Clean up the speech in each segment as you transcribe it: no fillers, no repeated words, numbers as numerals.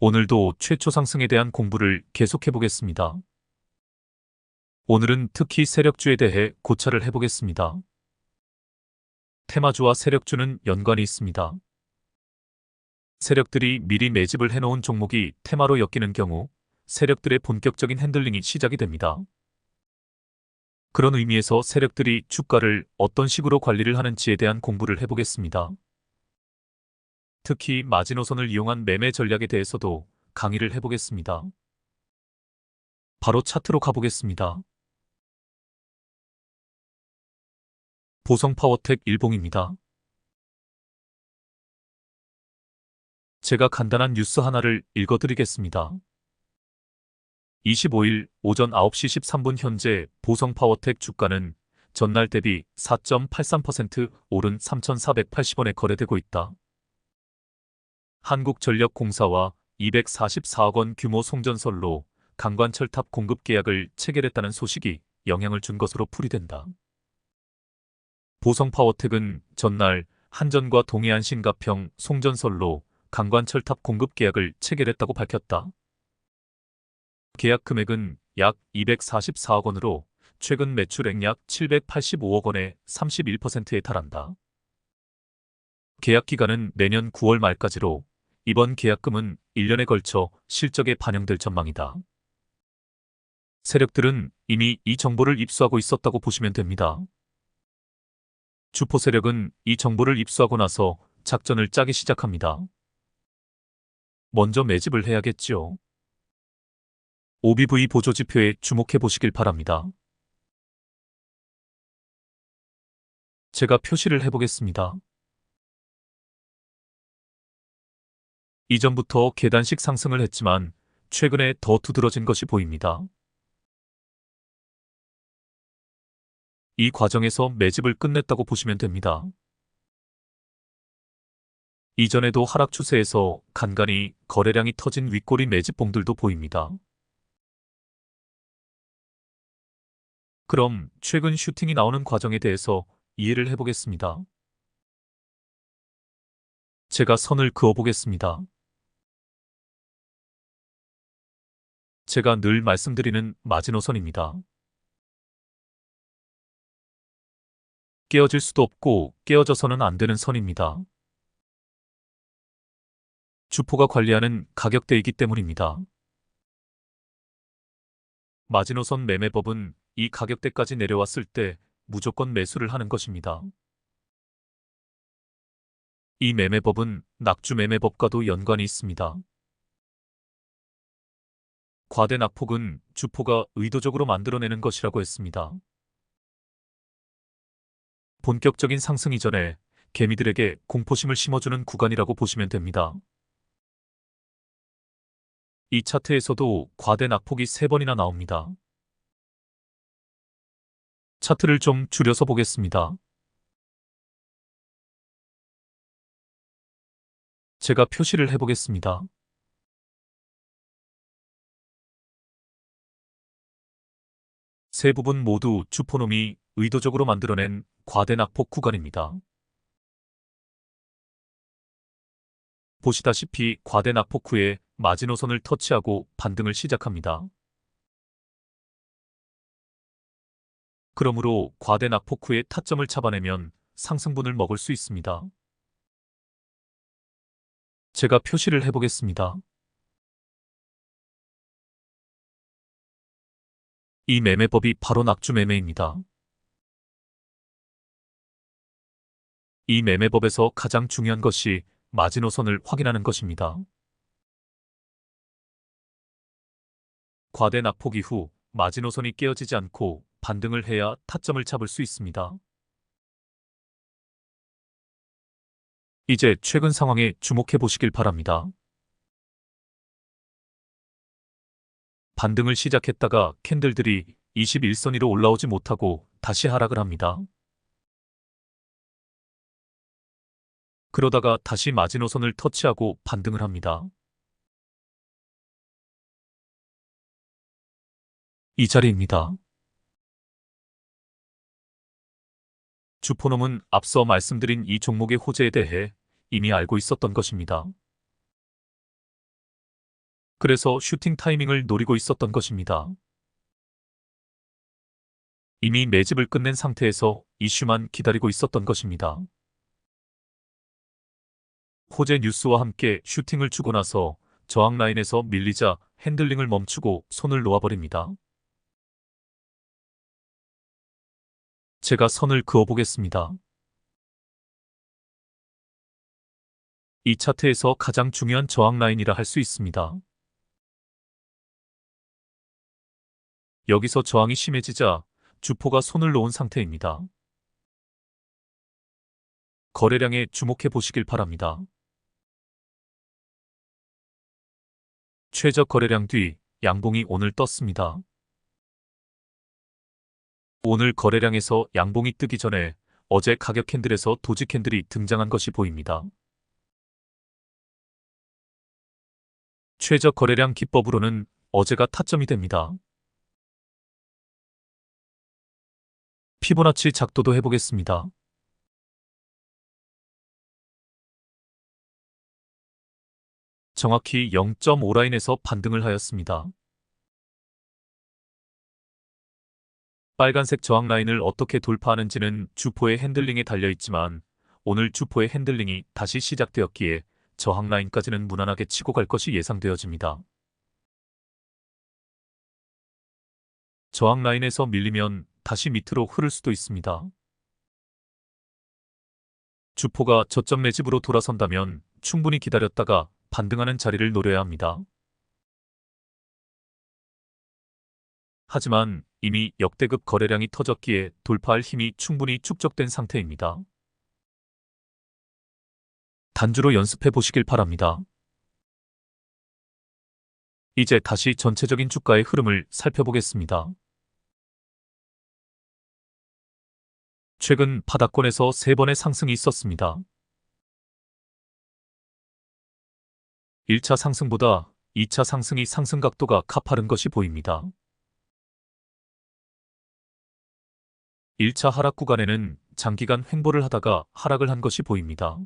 오늘도 최초 상승에 대한 공부를 계속해 보겠습니다. 오늘은 특히 세력주에 대해 고찰을 해보겠습니다. 테마주와 세력주는 연관이 있습니다. 세력들이 미리 매집을 해놓은 종목이 테마로 엮이는 경우 세력들의 본격적인 핸들링이 시작이 됩니다. 그런 의미에서 세력들이 주가를 어떤 식으로 관리를 하는지에 대한 공부를 해보겠습니다. 특히 마지노선을 이용한 매매 전략에 대해서도 강의를 해보겠습니다. 바로 차트로 가보겠습니다. 보성파워텍 일봉입니다. 제가 간단한 뉴스 하나를 읽어드리겠습니다. 25일 오전 9시 13분 현재 보성파워텍 주가는 전날 대비 4.83% 오른 3,480원에 거래되고 있다. 한국전력공사와 244억 원 규모 송전설로 강관철탑 공급 계약을 체결했다는 소식이 영향을 준 것으로 풀이된다. 보성파워텍은 전날 한전과 동해안신가평 송전설로 강관철탑 공급 계약을 체결했다고 밝혔다. 계약 금액은 약 244억 원으로 최근 매출액 약 785억 원의 31%에 달한다. 계약 기간은 내년 9월 말까지로 이번 계약금은 1년에 걸쳐 실적에 반영될 전망이다. 세력들은 이미 이 정보를 입수하고 있었다고 보시면 됩니다. 주포 세력은 이 정보를 입수하고 나서 작전을 짜기 시작합니다. 먼저 매집을 해야겠죠. OBV 보조지표에 주목해 보시길 바랍니다. 제가 표시를 해보겠습니다. 이전부터 계단식 상승을 했지만 최근에 더 두드러진 것이 보입니다. 이 과정에서 매집을 끝냈다고 보시면 됩니다. 이전에도 하락 추세에서 간간히 거래량이 터진 윗꼬리 매집봉들도 보입니다. 그럼 최근 슈팅이 나오는 과정에 대해서 이해를 해보겠습니다. 제가 선을 그어보겠습니다. 제가 늘 말씀드리는 마지노선입니다. 깨어질 수도 없고 깨어져서는 안 되는 선입니다. 주포가 관리하는 가격대이기 때문입니다. 마지노선 매매법은 이 가격대까지 내려왔을 때 무조건 매수를 하는 것입니다. 이 매매법은 낙주 매매법과도 연관이 있습니다. 과대 낙폭은 주포가 의도적으로 만들어내는 것이라고 했습니다. 본격적인 상승 이전에 개미들에게 공포심을 심어주는 구간이라고 보시면 됩니다. 이 차트에서도 과대 낙폭이 3번이나 나옵니다. 차트를 좀 줄여서 보겠습니다. 제가 표시를 해보겠습니다. 세 부분 모두 주포놈이 의도적으로 만들어낸 과대 낙폭 구간입니다. 보시다시피 과대 낙폭 후에 마지노선을 터치하고 반등을 시작합니다. 그러므로 과대 낙폭 후에 타점을 잡아내면 상승분을 먹을 수 있습니다. 제가 표시를 해보겠습니다. 이 매매법이 바로 낙주 매매입니다. 이 매매법에서 가장 중요한 것이 마지노선을 확인하는 것입니다. 과대 낙폭 이후 마지노선이 깨어지지 않고 반등을 해야 타점을 잡을 수 있습니다. 이제 최근 상황에 주목해 보시길 바랍니다. 반등을 시작했다가 캔들들이 21선 위로 올라오지 못하고 다시 하락을 합니다. 그러다가 다시 마지노선을 터치하고 반등을 합니다. 이 자리입니다. 주포놈은 앞서 말씀드린 이 종목의 호재에 대해 이미 알고 있었던 것입니다. 그래서 슈팅 타이밍을 노리고 있었던 것입니다. 이미 매집을 끝낸 상태에서 이슈만 기다리고 있었던 것입니다. 호재 뉴스와 함께 슈팅을 주고 나서 저항 라인에서 밀리자 핸들링을 멈추고 손을 놓아버립니다. 제가 선을 그어보겠습니다. 이 차트에서 가장 중요한 저항 라인이라 할 수 있습니다. 여기서 저항이 심해지자 주포가 손을 놓은 상태입니다. 거래량에 주목해 보시길 바랍니다. 최저 거래량 뒤 양봉이 오늘 떴습니다. 오늘 거래량에서 양봉이 뜨기 전에 어제 가격 캔들에서 도지 캔들이 등장한 것이 보입니다. 최저 거래량 기법으로는 어제가 타점이 됩니다. 피보나치 작도도 해보겠습니다. 정확히 0.5라인에서 반등을 하였습니다. 빨간색 저항 라인을 어떻게 돌파하는지는 주포의 핸들링에 달려있지만 오늘 주포의 핸들링이 다시 시작되었기에 저항 라인까지는 무난하게 치고 갈 것이 예상되어집니다. 저항 라인에서 밀리면 다시 밑으로 흐를 수도 있습니다. 주포가 저점 매집으로 돌아선다면 충분히 기다렸다가 반등하는 자리를 노려야 합니다. 하지만 이미 역대급 거래량이 터졌기에 돌파할 힘이 충분히 축적된 상태입니다. 단주로 연습해 보시길 바랍니다. 이제 다시 전체적인 주가의 흐름을 살펴보겠습니다. 최근 바닥권에서 3번의 상승이 있었습니다. 1차 상승보다 2차 상승이 상승 각도가 가파른 것이 보입니다. 1차 하락 구간에는 장기간 횡보를 하다가 하락을 한 것이 보입니다.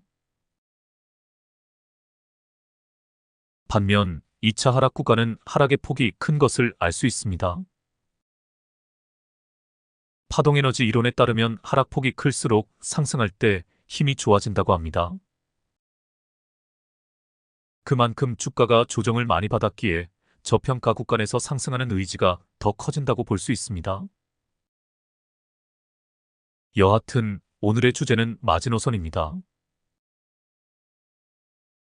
반면 2차 하락 구간은 하락의 폭이 큰 것을 알 수 있습니다. 파동에너지 이론에 따르면 하락폭이 클수록 상승할 때 힘이 좋아진다고 합니다. 그만큼 주가가 조정을 많이 받았기에 저평가 구간에서 상승하는 의지가 더 커진다고 볼 수 있습니다. 여하튼 오늘의 주제는 마지노선입니다.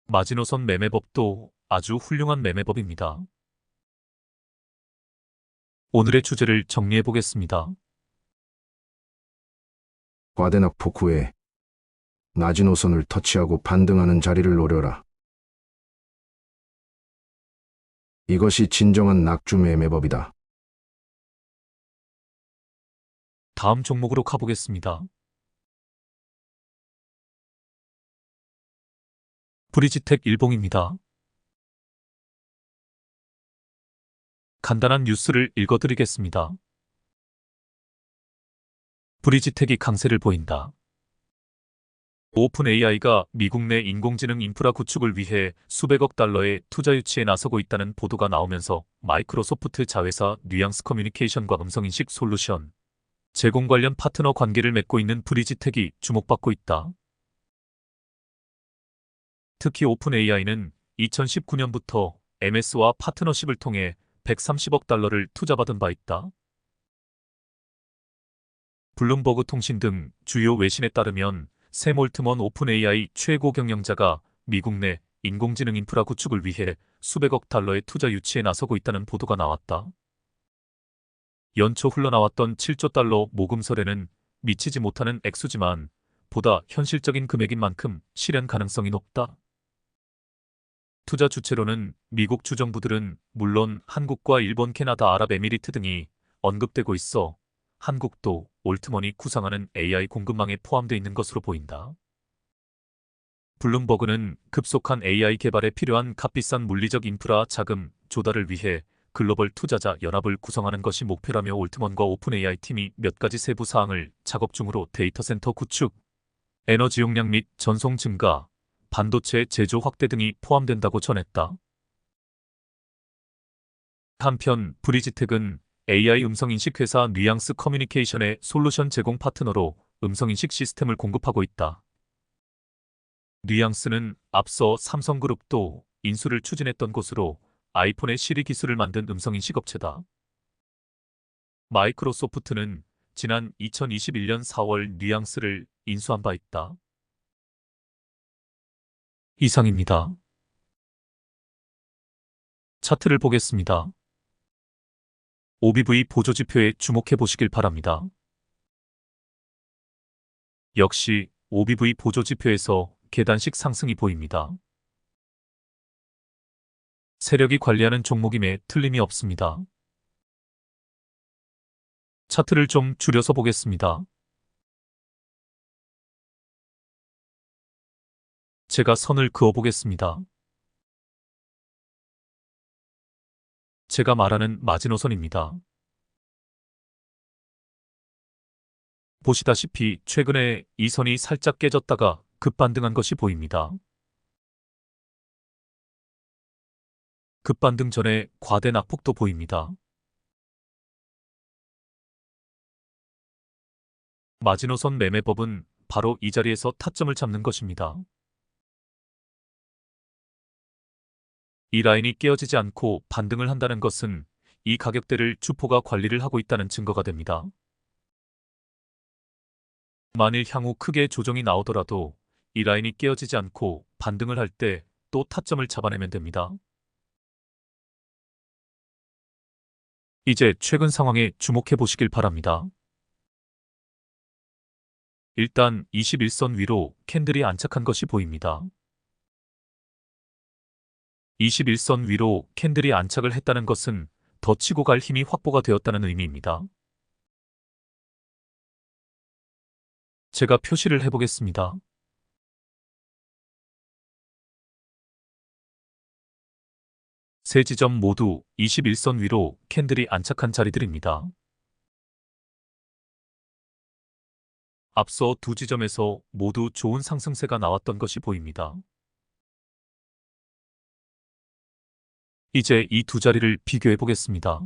마지노선 매매법도 아주 훌륭한 매매법입니다. 오늘의 주제를 정리해 보겠습니다. 과대낙폭 후에 마지노선을 터치하고 반등하는 자리를 노려라. 이것이 진정한 낙주 매매법이다. 다음 종목으로 가보겠습니다. 브리지텍 일봉입니다. 간단한 뉴스를 읽어드리겠습니다. 브리지텍이 강세를 보인다. 오픈 AI가 미국 내 인공지능 인프라 구축을 위해 수백억 달러의 투자 유치에 나서고 있다는 보도가 나오면서 마이크로소프트 자회사 뉘앙스 커뮤니케이션과 음성인식 솔루션 제공 관련 파트너 관계를 맺고 있는 브리지텍이 주목받고 있다. 특히 오픈 AI는 2019년부터 MS와 파트너십을 통해 130억 달러를 투자받은 바 있다. 블룸버그 통신 등 주요 외신에 따르면 샘 올트먼 오픈 AI 최고 경영자가 미국 내 인공지능 인프라 구축을 위해 수백억 달러의 투자 유치에 나서고 있다는 보도가 나왔다. 연초 흘러나왔던 7조 달러 모금설에는 미치지 못하는 액수지만 보다 현실적인 금액인 만큼 실현 가능성이 높다. 투자 주체로는 미국 주정부들은 물론 한국과 일본, 캐나다, 아랍에미리트 등이 언급되고 있어 한국도 올트먼이 구상하는 AI 공급망에 포함되어 있는 것으로 보인다. 블룸버그는 급속한 AI 개발에 필요한 값비싼 물리적 인프라 자금 조달을 위해 글로벌 투자자 연합을 구성하는 것이 목표라며 올트먼과 오픈 AI 팀이 몇 가지 세부 사항을 작업 중으로 데이터 센터 구축, 에너지 용량 및 전송 증가, 반도체 제조 확대 등이 포함된다고 전했다. 한편 브리지텍은 AI 음성인식 회사 뉘앙스 커뮤니케이션의 솔루션 제공 파트너로 음성인식 시스템을 공급하고 있다. 뉘앙스는 앞서 삼성그룹도 인수를 추진했던 곳으로 아이폰의 시리 기술을 만든 음성인식 업체다. 마이크로소프트는 지난 2021년 4월 뉘앙스를 인수한 바 있다. 이상입니다. 차트를 보겠습니다. OBV 보조지표에 주목해 보시길 바랍니다. 역시 OBV 보조지표에서 계단식 상승이 보입니다. 세력이 관리하는 종목임에 틀림이 없습니다. 차트를 좀 줄여서 보겠습니다. 제가 선을 그어 보겠습니다. 제가 말하는 마지노선입니다. 보시다시피 최근에 이 선이 살짝 깨졌다가 급반등한 것이 보입니다. 급반등 전에 과대 낙폭도 보입니다. 마지노선 매매법은 바로 이 자리에서 타점을 잡는 것입니다. 이 라인이 깨어지지 않고 반등을 한다는 것은 이 가격대를 주포가 관리를 하고 있다는 증거가 됩니다. 만일 향후 크게 조정이 나오더라도 이 라인이 깨어지지 않고 반등을 할 때 또 타점을 잡아내면 됩니다. 이제 최근 상황에 주목해 보시길 바랍니다. 일단 21선 위로 캔들이 안착한 것이 보입니다. 21선 위로 캔들이 안착을 했다는 것은 더 치고 갈 힘이 확보가 되었다는 의미입니다. 제가 표시를 해보겠습니다. 세 지점 모두 21선 위로 캔들이 안착한 자리들입니다. 앞서 두 지점에서 모두 좋은 상승세가 나왔던 것이 보입니다. 이제 이 두 자리를 비교해 보겠습니다.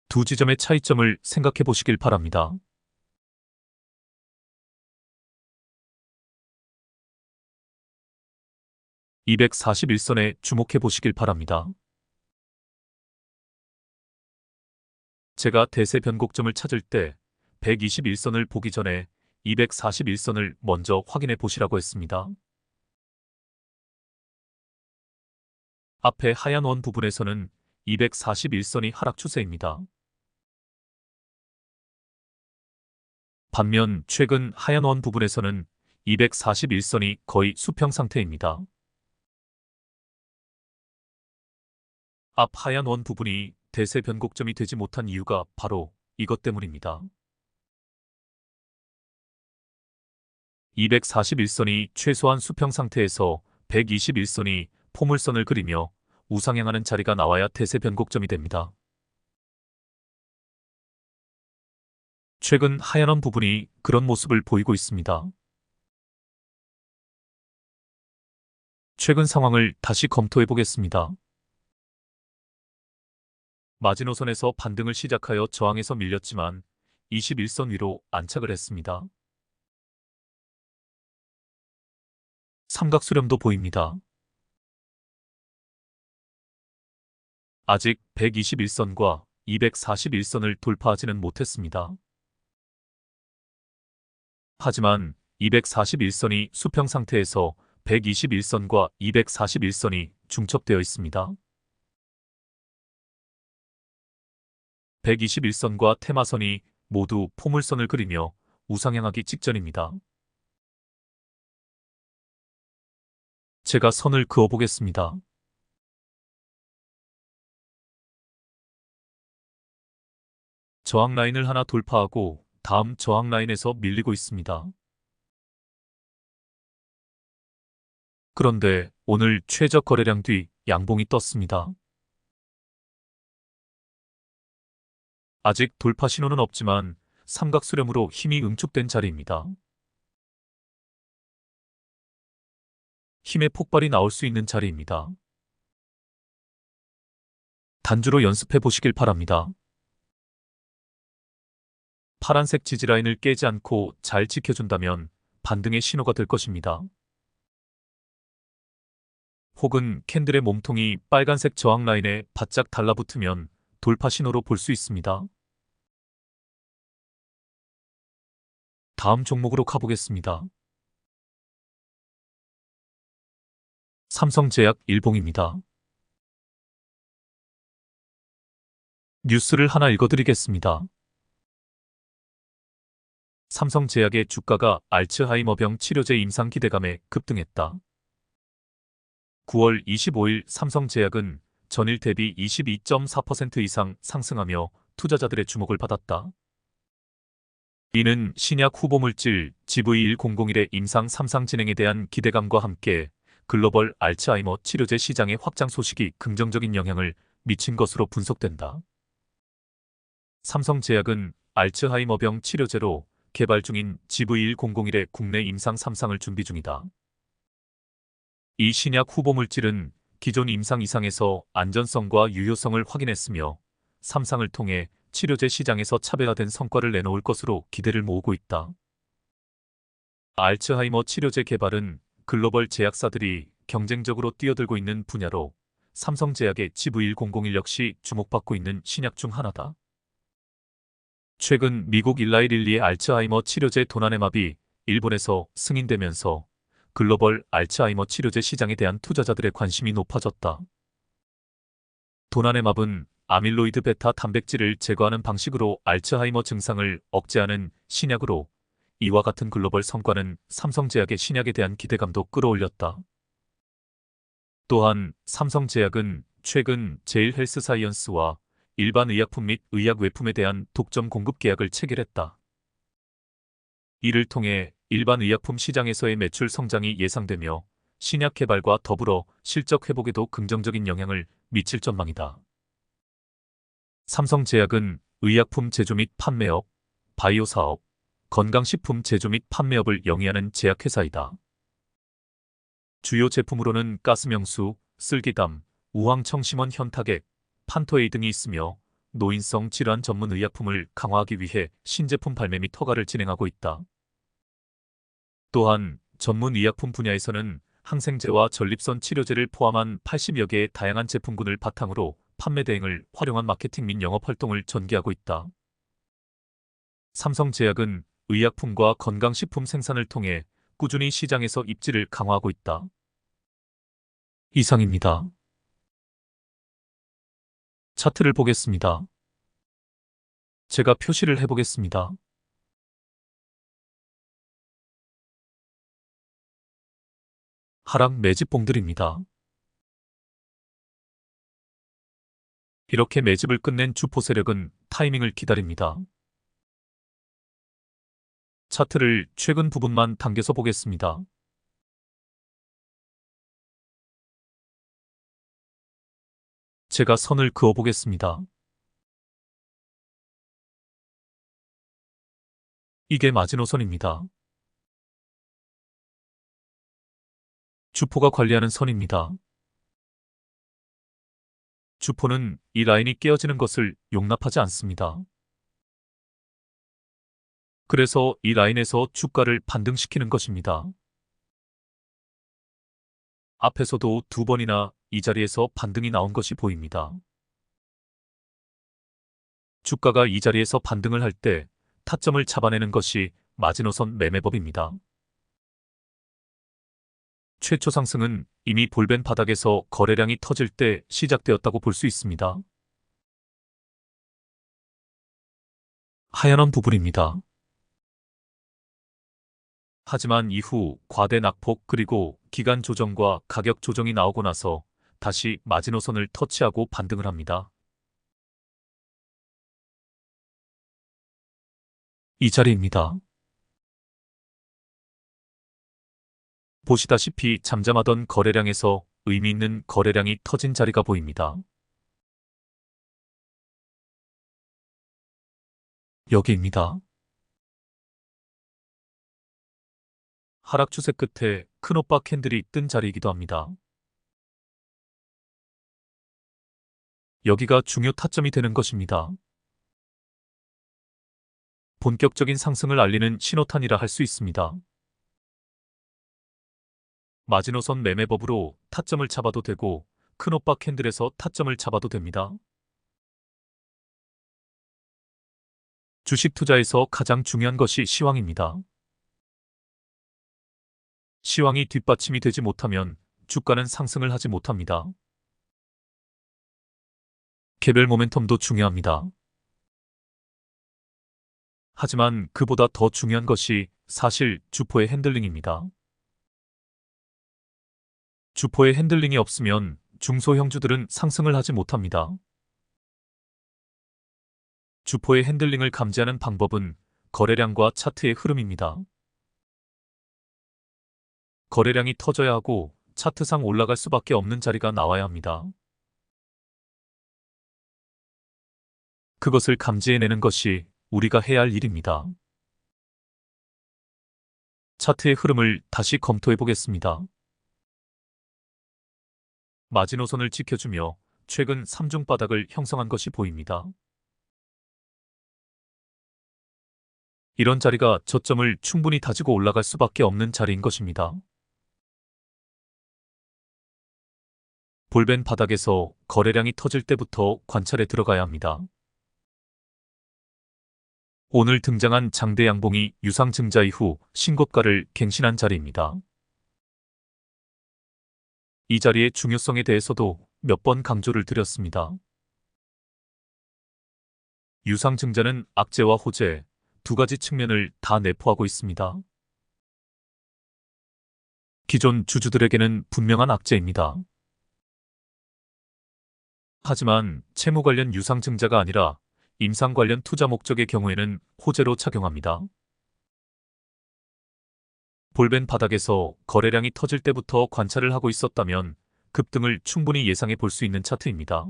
두 지점의 차이점을 생각해 보시길 바랍니다. (241선에) 주목해 보시길 바랍니다. 제가 대세 변곡점을 찾을 때 121선을 보기 전에 241선을 먼저 확인해 보시라고 했습니다. 앞에 하얀 원 부분에서는 241선이 하락 추세입니다. 반면 최근 하얀 원 부분에서는 241선이 거의 수평 상태입니다. 앞 하얀 원 부분이 대세 변곡점이 되지 못한 이유가 바로 이것 때문입니다. 241선이 최소한 수평 상태에서 121선이 포물선을 그리며 우상향하는 자리가 나와야 대세 변곡점이 됩니다. 최근 하얀 원 부분이 그런 모습을 보이고 있습니다. 최근 상황을 다시 검토해 보겠습니다. 마지노선에서 반등을 시작하여 저항에서 밀렸지만 21선 위로 안착을 했습니다. 삼각수렴도 보입니다. 아직 121선과 241선을 돌파하지는 못했습니다. 하지만 241선이 수평 상태에서 121선과 241선이 중첩되어 있습니다. 121선과 테마선이 모두 포물선을 그리며 우상향하기 직전입니다. 제가 선을 그어 보겠습니다. 저항 라인을 하나 돌파하고 다음 저항 라인에서 밀리고 있습니다. 그런데 오늘 최저 거래량 뒤 양봉이 떴습니다. 아직 돌파 신호는 없지만 삼각수렴으로 힘이 응축된 자리입니다. 힘의 폭발이 나올 수 있는 자리입니다. 단주로 연습해 보시길 바랍니다. 파란색 지지라인을 깨지 않고 잘 지켜준다면 반등의 신호가 될 것입니다. 혹은 캔들의 몸통이 빨간색 저항 라인에 바짝 달라붙으면 돌파 신호로 볼 수 있습니다. 다음 종목으로 가보겠습니다. 삼성제약 일봉입니다. 뉴스를 하나 읽어드리겠습니다. 삼성제약의 주가가 알츠하이머병 치료제 임상 기대감에 급등했다. 9월 25일 삼성제약은 전일 대비 22.4% 이상 상승하며 투자자들의 주목을 받았다. 이는 신약 후보물질 GV1001의 임상 3상 진행에 대한 기대감과 함께 글로벌 알츠하이머 치료제 시장의 확장 소식이 긍정적인 영향을 미친 것으로 분석된다. 삼성제약은 알츠하이머병 치료제로 개발 중인 GV1001의 국내 임상 3상을 준비 중이다. 이 신약 후보물질은 기존 임상 2상에서 안전성과 유효성을 확인했으며 3상을 통해 치료제 시장에서 차별화된 성과를 내놓을 것으로 기대를 모으고 있다. 알츠하이머 치료제 개발은 글로벌 제약사들이 경쟁적으로 뛰어들고 있는 분야로 삼성제약의 GV1001 역시 주목받고 있는 신약 중 하나다. 최근 미국 일라이릴리의 알츠하이머 치료제 도나네맙이 일본에서 승인되면서 글로벌 알츠하이머 치료제 시장에 대한 투자자들의 관심이 높아졌다. 도나네맙은 아밀로이드 베타 단백질을 제거하는 방식으로 알츠하이머 증상을 억제하는 신약으로 이와 같은 글로벌 성과는 삼성제약의 신약에 대한 기대감도 끌어올렸다. 또한 삼성제약은 최근 제일헬스사이언스와 일반 의약품 및 의약 외품에 대한 독점 공급 계약을 체결했다. 이를 통해 일반 의약품 시장에서의 매출 성장이 예상되며 신약 개발과 더불어 실적 회복에도 긍정적인 영향을 미칠 전망이다. 삼성제약은 의약품 제조 및 판매업, 바이오 사업, 건강식품 제조 및 판매업을 영위하는 제약회사이다. 주요 제품으로는 가스명수, 쓸기담, 우황청심원 현타객, 판토에이 등이 있으며 노인성 질환 전문 의약품을 강화하기 위해 신제품 발매 및 허가를 진행하고 있다. 또한 전문 의약품 분야에서는 항생제와 전립선 치료제를 포함한 80여 개의 다양한 제품군을 바탕으로 판매 대행을 활용한 마케팅 및 영업 활동을 전개하고 있다. 삼성제약은 의약품과 건강식품 생산을 통해 꾸준히 시장에서 입지를 강화하고 있다. 이상입니다. 차트를 보겠습니다. 제가 표시를 해보겠습니다. 하락 매집봉들입니다. 이렇게 매집을 끝낸 주포 세력은 타이밍을 기다립니다. 차트를 최근 부분만 당겨서 보겠습니다. 제가 선을 그어 보겠습니다. 이게 마지노선입니다. 주포가 관리하는 선입니다. 주포는 이 라인이 깨어지는 것을 용납하지 않습니다. 그래서 이 라인에서 주가를 반등시키는 것입니다. 앞에서도 두 번이나 이 자리에서 반등이 나온 것이 보입니다. 주가가 이 자리에서 반등을 할 때 타점을 잡아내는 것이 마지노선 매매법입니다. 최초 상승은 이미 볼벤 바닥에서 거래량이 터질 때 시작되었다고 볼 수 있습니다. 하얀 부분입니다. 하지만 이후 과대 낙폭 그리고 기간 조정과 가격 조정이 나오고 나서 다시 마지노선을 터치하고 반등을 합니다. 이 자리입니다. 보시다시피 잠잠하던 거래량에서 의미 있는 거래량이 터진 자리가 보입니다. 여기입니다. 하락 추세 끝에 큰오빠 캔들이 뜬 자리이기도 합니다. 여기가 중요 타점이 되는 것입니다. 본격적인 상승을 알리는 신호탄이라 할 수 있습니다. 마지노선 매매법으로 타점을 잡아도 되고 큰오빠 캔들에서 타점을 잡아도 됩니다. 주식 투자에서 가장 중요한 것이 시황입니다. 시황이 뒷받침이 되지 못하면 주가는 상승을 하지 못합니다. 개별 모멘텀도 중요합니다. 하지만 그보다 더 중요한 것이 사실 주포의 핸들링입니다. 주포의 핸들링이 없으면 중소형주들은 상승을 하지 못합니다. 주포의 핸들링을 감지하는 방법은 거래량과 차트의 흐름입니다. 거래량이 터져야 하고 차트상 올라갈 수밖에 없는 자리가 나와야 합니다. 그것을 감지해내는 것이 우리가 해야 할 일입니다. 차트의 흐름을 다시 검토해 보겠습니다. 마지노선을 지켜주며 최근 3중 바닥을 형성한 것이 보입니다. 이런 자리가 저점을 충분히 다지고 올라갈 수밖에 없는 자리인 것입니다. 볼벤 바닥에서 거래량이 터질 때부터 관찰에 들어가야 합니다. 오늘 등장한 장대 양봉이 유상 증자 이후 신고가를 갱신한 자리입니다. 이 자리의 중요성에 대해서도 몇 번 강조를 드렸습니다. 유상 증자는 악재와 호재 두 가지 측면을 다 내포하고 있습니다. 기존 주주들에게는 분명한 악재입니다. 하지만 채무 관련 유상 증자가 아니라 임상 관련 투자 목적의 경우에는 호재로 작용합니다. 볼벤 바닥에서 거래량이 터질 때부터 관찰을 하고 있었다면 급등을 충분히 예상해 볼 수 있는 차트입니다.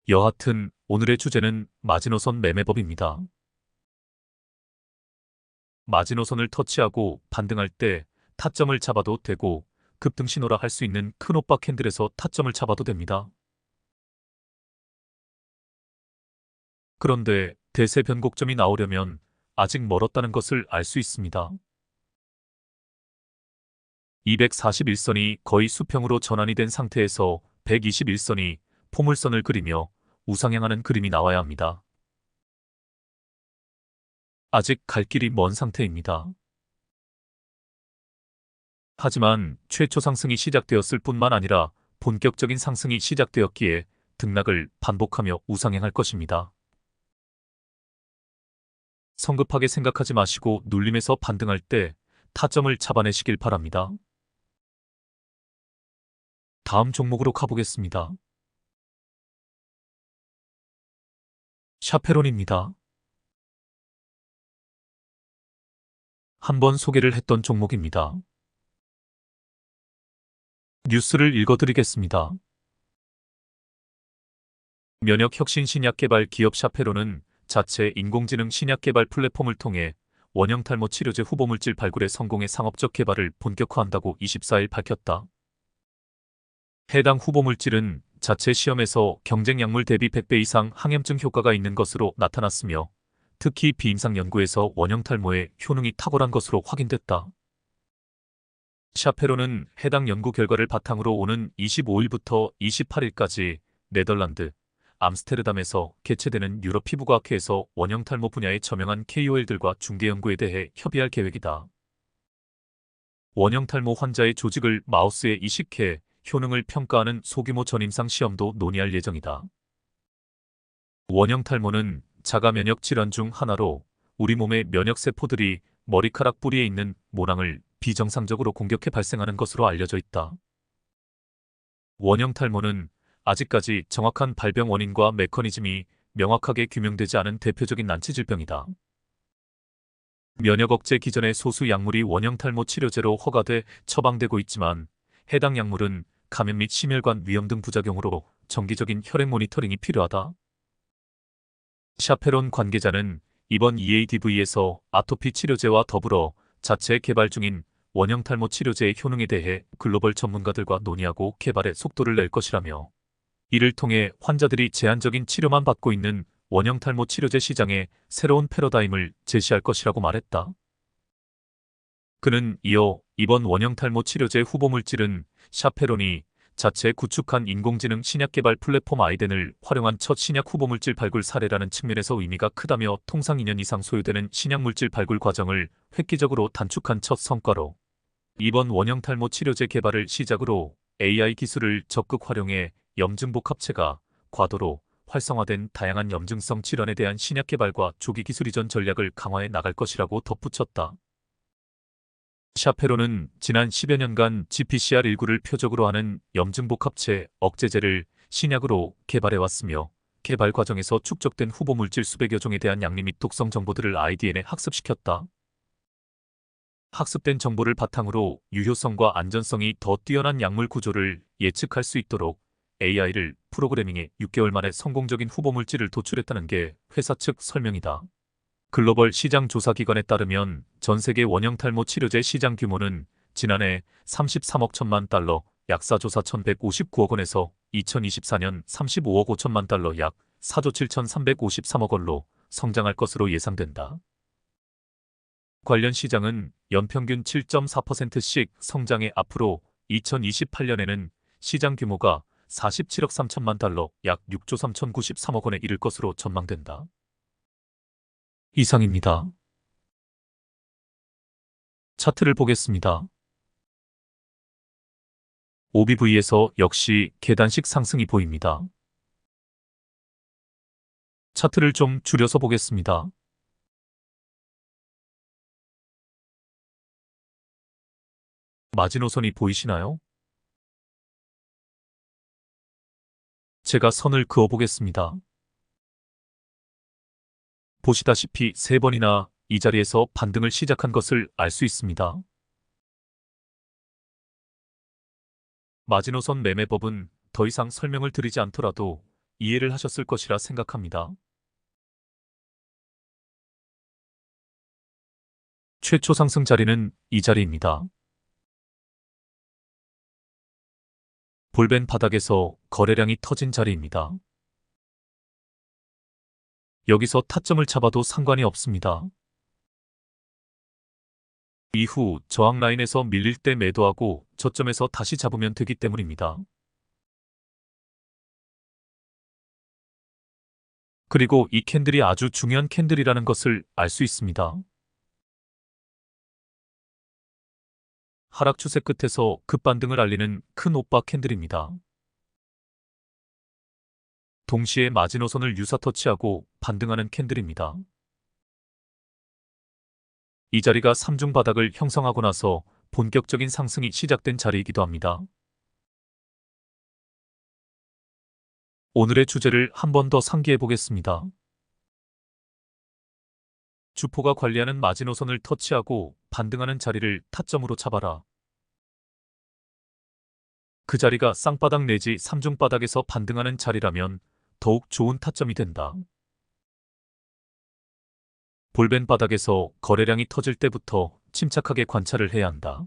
여하튼 오늘의 주제는 마지노선 매매법입니다. 마지노선을 터치하고 반등할 때 타점을 잡아도 되고 급등 신호라 할 수 있는 큰오빠 캔들에서 타점을 잡아도 됩니다. 그런데 대세 변곡점이 나오려면 아직 멀었다는 것을 알 수 있습니다. 241선이 거의 수평으로 전환이 된 상태에서 121선이 포물선을 그리며 우상향하는 그림이 나와야 합니다. 아직 갈 길이 먼 상태입니다. 하지만 최초 상승이 시작되었을 뿐만 아니라 본격적인 상승이 시작되었기에 등락을 반복하며 우상향할 것입니다. 성급하게 생각하지 마시고 눌림에서 반등할 때 타점을 잡아내시길 바랍니다. 다음 종목으로 가보겠습니다. 샤페론입니다. 한번 소개를 했던 종목입니다. 뉴스를 읽어드리겠습니다. 면역혁신 신약개발 기업 샤페론은 자체 인공지능 신약개발 플랫폼을 통해 원형 탈모 치료제 후보물질 발굴에 성공해 상업적 개발을 본격화한다고 24일 밝혔다. 해당 후보물질은 자체 시험에서 경쟁 약물 대비 100배 이상 항염증 효과가 있는 것으로 나타났으며 특히 비임상 연구에서 원형 탈모에 효능이 탁월한 것으로 확인됐다. 샤페론은 해당 연구 결과를 바탕으로 오는 25일부터 28일까지 네덜란드, 암스테르담에서 개최되는 유럽 피부과학회에서 원형 탈모 분야의 저명한 KOL들과 중개 연구에 대해 협의할 계획이다. 원형 탈모 환자의 조직을 마우스에 이식해 효능을 평가하는 소규모 전임상 시험도 논의할 예정이다. 원형 탈모는 자가 면역 질환 중 하나로 우리 몸의 면역세포들이 머리카락 뿌리에 있는 모낭을 비정상적으로 공격해 발생하는 것으로 알려져 있다. 원형 탈모는 아직까지 정확한 발병 원인과 메커니즘이 명확하게 규명되지 않은 대표적인 난치 질병이다. 면역 억제 기전의 소수 약물이 원형 탈모 치료제로 허가돼 처방되고 있지만 해당 약물은 감염 및 심혈관 위험 등 부작용으로 정기적인 혈액 모니터링이 필요하다. 샤페론 관계자는 이번 EADV에서 아토피 치료제와 더불어 자체 개발 중인 원형 탈모 치료제의 효능에 대해 글로벌 전문가들과 논의하고 개발의 속도를 낼 것이라며 이를 통해 환자들이 제한적인 치료만 받고 있는 원형 탈모 치료제 시장에 새로운 패러다임을 제시할 것이라고 말했다. 그는 이어 이번 원형 탈모 치료제 후보 물질은 샤페론이 자체 구축한 인공지능 신약 개발 플랫폼 아이덴을 활용한 첫 신약 후보 물질 발굴 사례라는 측면에서 의미가 크다며 통상 2년 이상 소요되는 신약 물질 발굴 과정을 획기적으로 단축한 첫 성과로 이번 원형 탈모 치료제 개발을 시작으로 AI 기술을 적극 활용해 염증복합체가 과도로 활성화된 다양한 염증성 질환에 대한 신약 개발과 조기 기술 이전 전략을 강화해 나갈 것이라고 덧붙였다. 샤페론은 지난 10여 년간 GPCR19를 표적으로 하는 염증복합체 억제제를 신약으로 개발해왔으며 개발 과정에서 축적된 후보 물질 수백여 종에 대한 양리 및 독성 정보들을 IDN에 학습시켰다. 학습된 정보를 바탕으로 유효성과 안전성이 더 뛰어난 약물 구조를 예측할 수 있도록 AI를 프로그래밍해 6개월 만에 성공적인 후보 물질을 도출했다는 게 회사 측 설명이다. 글로벌 시장 조사 기관에 따르면 전 세계 원형 탈모 치료제 시장 규모는 지난해 33억 1천만 달러, 약 4조 4,159억 원에서 2024년 35억 5천만 달러, 약 4조 7,353억 원로 성장할 것으로 예상된다. 관련 시장은 연평균 7.4%씩 성장해 앞으로 2028년에는 시장 규모가 47억 3천만 달러, 약 6조 3,093억 원에 이를 것으로 전망된다. 이상입니다. 차트를 보겠습니다. OBV에서 역시 계단식 상승이 보입니다. 차트를 좀 줄여서 보겠습니다. 마지노선이 보이시나요? 제가 선을 그어 보겠습니다. 보시다시피 3번이나 이 자리에서 반등을 시작한 것을 알 수 있습니다. 마지노선 매매법은 더 이상 설명을 드리지 않더라도 이해를 하셨을 것이라 생각합니다. 최초 상승 자리는 이 자리입니다. 볼벤 바닥에서 거래량이 터진 자리입니다. 여기서 타점을 잡아도 상관이 없습니다. 이후 저항 라인에서 밀릴 때 매도하고 저점에서 다시 잡으면 되기 때문입니다. 그리고 이 캔들이 아주 중요한 캔들이라는 것을 알 수 있습니다. 하락 추세 끝에서 급반등을 알리는 큰 오빠 캔들입니다. 동시에 마지노선을 유사 터치하고 반등하는 캔들입니다. 이 자리가 3중 바닥을 형성하고 나서 본격적인 상승이 시작된 자리이기도 합니다. 오늘의 주제를 한 번 더 상기해 보겠습니다. 주포가 관리하는 마지노선을 터치하고 반등하는 자리를 타점으로 잡아라. 그 자리가 쌍바닥 내지 3중 바닥에서 반등하는 자리라면 더욱 좋은 타점이 된다. 볼벤 바닥에서 거래량이 터질 때부터 침착하게 관찰을 해야 한다.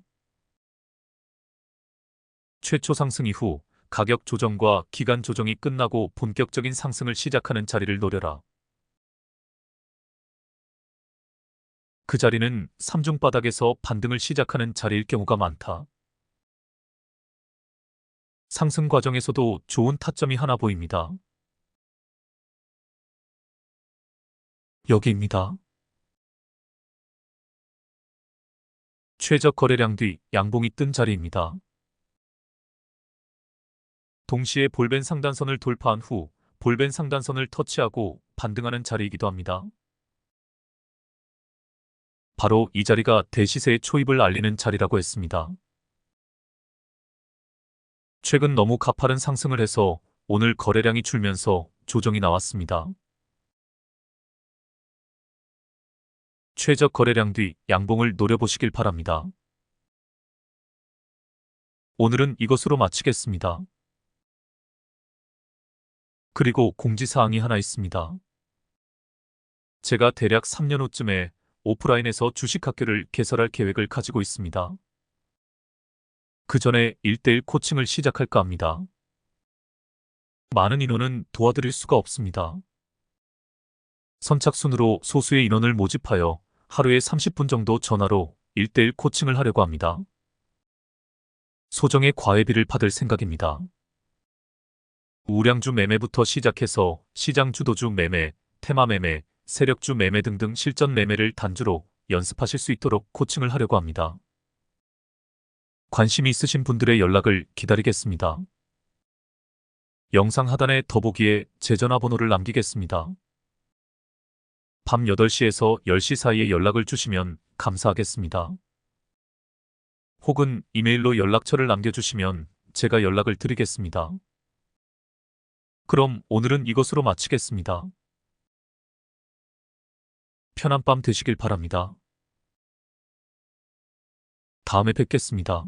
최초 상승 이후 가격 조정과 기간 조정이 끝나고 본격적인 상승을 시작하는 자리를 노려라. 그 자리는 3중 바닥에서 반등을 시작하는 자리일 경우가 많다. 상승 과정에서도 좋은 타점이 하나 보입니다. 여기입니다. 최적 거래량 뒤 양봉이 뜬 자리입니다. 동시에 볼벤 상단선을 돌파한 후 볼벤 상단선을 터치하고 반등하는 자리이기도 합니다. 바로 이 자리가 대시세의 초입을 알리는 자리라고 했습니다. 최근 너무 가파른 상승을 해서 오늘 거래량이 줄면서 조정이 나왔습니다. 최적 거래량 뒤 양봉을 노려보시길 바랍니다. 오늘은 이것으로 마치겠습니다. 그리고 공지사항이 하나 있습니다. 제가 대략 3년 후쯤에 오프라인에서 주식학교를 개설할 계획을 가지고 있습니다. 그 전에 1대1 코칭을 시작할까 합니다. 많은 인원은 도와드릴 수가 없습니다. 선착순으로 소수의 인원을 모집하여 하루에 30분 정도 전화로 1대1 코칭을 하려고 합니다. 소정의 과외비를 받을 생각입니다. 우량주 매매부터 시작해서 시장 주도주 매매, 테마 매매, 세력주 매매 등등 실전 매매를 단주로 연습하실 수 있도록 코칭을 하려고 합니다. 관심이 있으신 분들의 연락을 기다리겠습니다. 영상 하단에 더보기에 제 전화번호를 남기겠습니다. 밤 8시에서 10시 사이에 연락을 주시면 감사하겠습니다. 혹은 이메일로 연락처를 남겨주시면 제가 연락을 드리겠습니다. 그럼 오늘은 이것으로 마치겠습니다. 편한 밤 되시길 바랍니다. 다음에 뵙겠습니다.